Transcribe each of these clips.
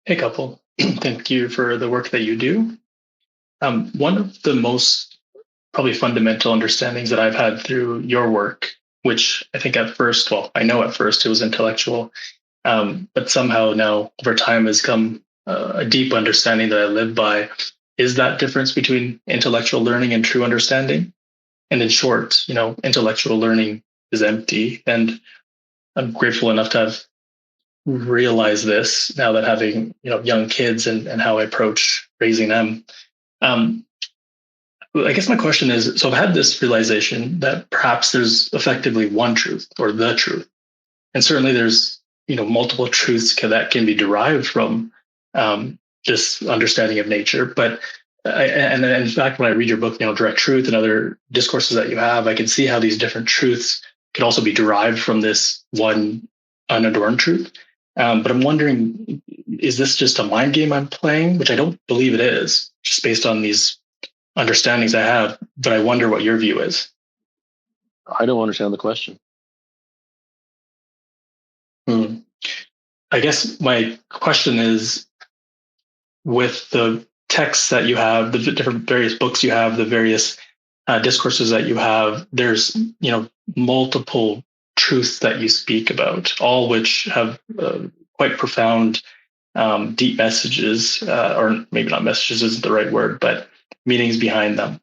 Hey, couple. Thank you for the work that you do. One of the most probably fundamental understandings that I've had through your work, which I think at first, well, I know at first it was intellectual, but somehow now over time has come a deep understanding that I live by, is that difference between intellectual learning and true understanding. And in short, intellectual learning is empty. And I'm grateful enough to have realize this now that having young kids and how I approach raising them. Um, I guess my question is: so I've had this realization that perhaps there's effectively one truth or the truth, and certainly there's multiple truths that can be derived from this understanding of nature. But and in fact, when I read your book, Direct Truth and other discourses that you have, I can see how these different truths could also be derived from this one unadorned truth. But I'm wondering, is this just a mind game I'm playing? Which I don't believe it is, just based on these understandings I have. But I wonder what your view is. I don't understand the question. Hmm. I guess my question is, with the texts that you have, the different various books you have, the various discourses that you have, there's multiple truths that you speak about, all which have quite profound, deep messages, or maybe not messages isn't the right word, but meanings behind them.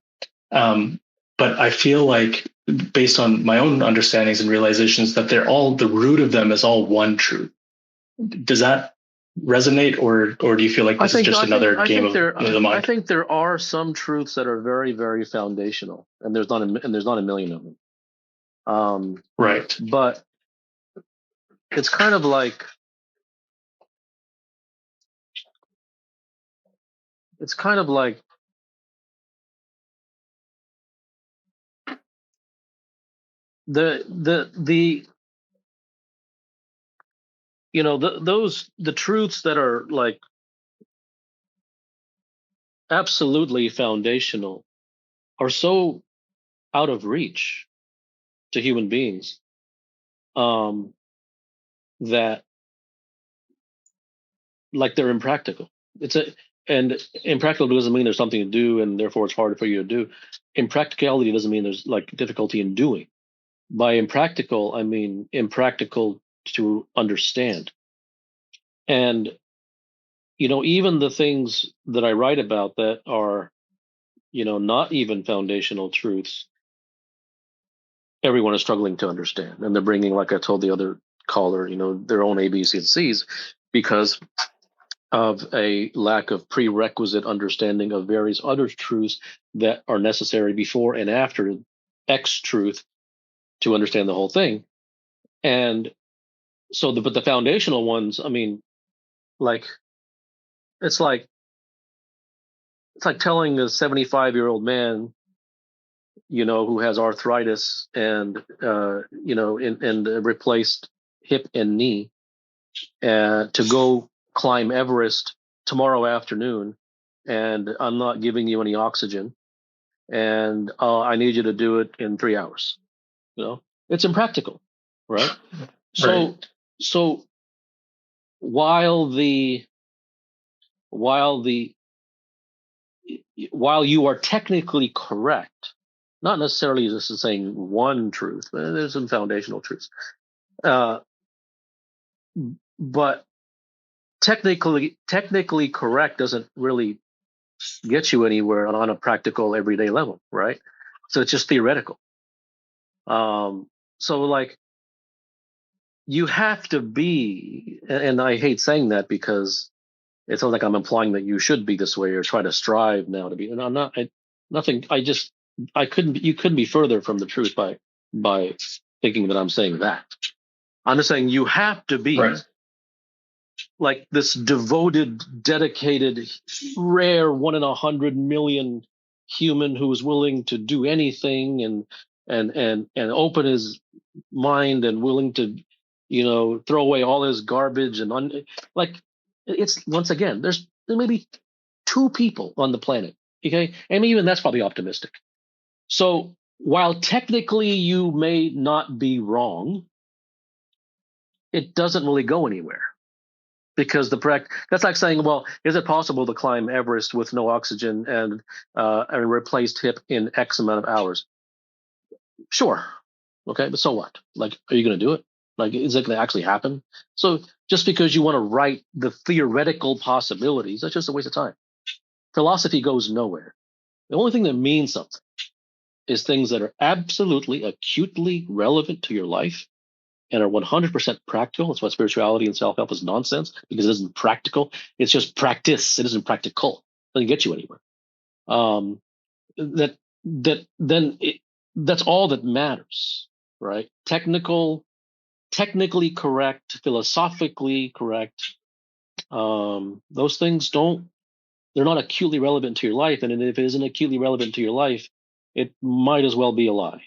But I feel like, based on my own understandings and realizations, that they're all the root of them is all one truth. Does that resonate, or do you feel like I this is think just I think another I game think of there the I mind? think there are some truths that are very, very foundational, and there's not a million of them. Right. But it's kind of like it's kind of like the the truths that are like absolutely foundational are so out of reach to human beings, um, that like they're impractical. It's a and impractical doesn't mean there's something to do and therefore it's harder for you to do. Impracticality doesn't mean there's like difficulty in doing. By impractical, I mean impractical to understand. And even the things that I write about that are, not even foundational truths, everyone is struggling to understand. And they're bringing, like I told the other caller, their own A, B, C, and C's because of a lack of prerequisite understanding of various other truths that are necessary before and after X truth to understand the whole thing. And so, but the foundational ones, I mean, like it's like it's like telling a 75-year-old man, who has arthritis and and a replaced hip and knee, to go climb Everest tomorrow afternoon, and I'm not giving you any oxygen, and I need you to do it in 3 hours. It's impractical, right? Right. So, so while the while the while you are technically correct, not necessarily just saying one truth, but there's some foundational truths. Uh, but technically correct doesn't really get you anywhere on a practical everyday level, right? So it's just theoretical. So like you have to be, and I hate saying that because it sounds like I'm implying that you should be this way or try to strive now to be. And I'm not. Nothing. I couldn't. You couldn't be further from the truth by thinking that I'm saying that. I'm just saying you have to be Right. like this devoted, dedicated, rare 1 in 100 million human who is willing to do anything and open his mind and willing to throw away all his garbage like it's once again there may be two people on the planet, okay, and even that's probably optimistic. So while technically you may not be wrong, it doesn't really go anywhere. because that's like saying, well, is it possible to climb Everest with no oxygen and a replaced hip in X amount of hours? Sure. Okay, but so what? Like, are you going to do it? Like, is it going to actually happen? So just because you want to write the theoretical possibilities, that's just a waste of time. Philosophy goes nowhere. The only thing that means something is things that are absolutely acutely relevant to your life and are 100% practical. That's why spirituality and self-help is nonsense, because it isn't practical. It's just practice. It isn't practical. It doesn't get you anywhere. Um, that that then it, that's all that matters, right? Technically correct, philosophically correct. Those things they're not acutely relevant to your life, and if it isn't acutely relevant to your life, it might as well be a lie.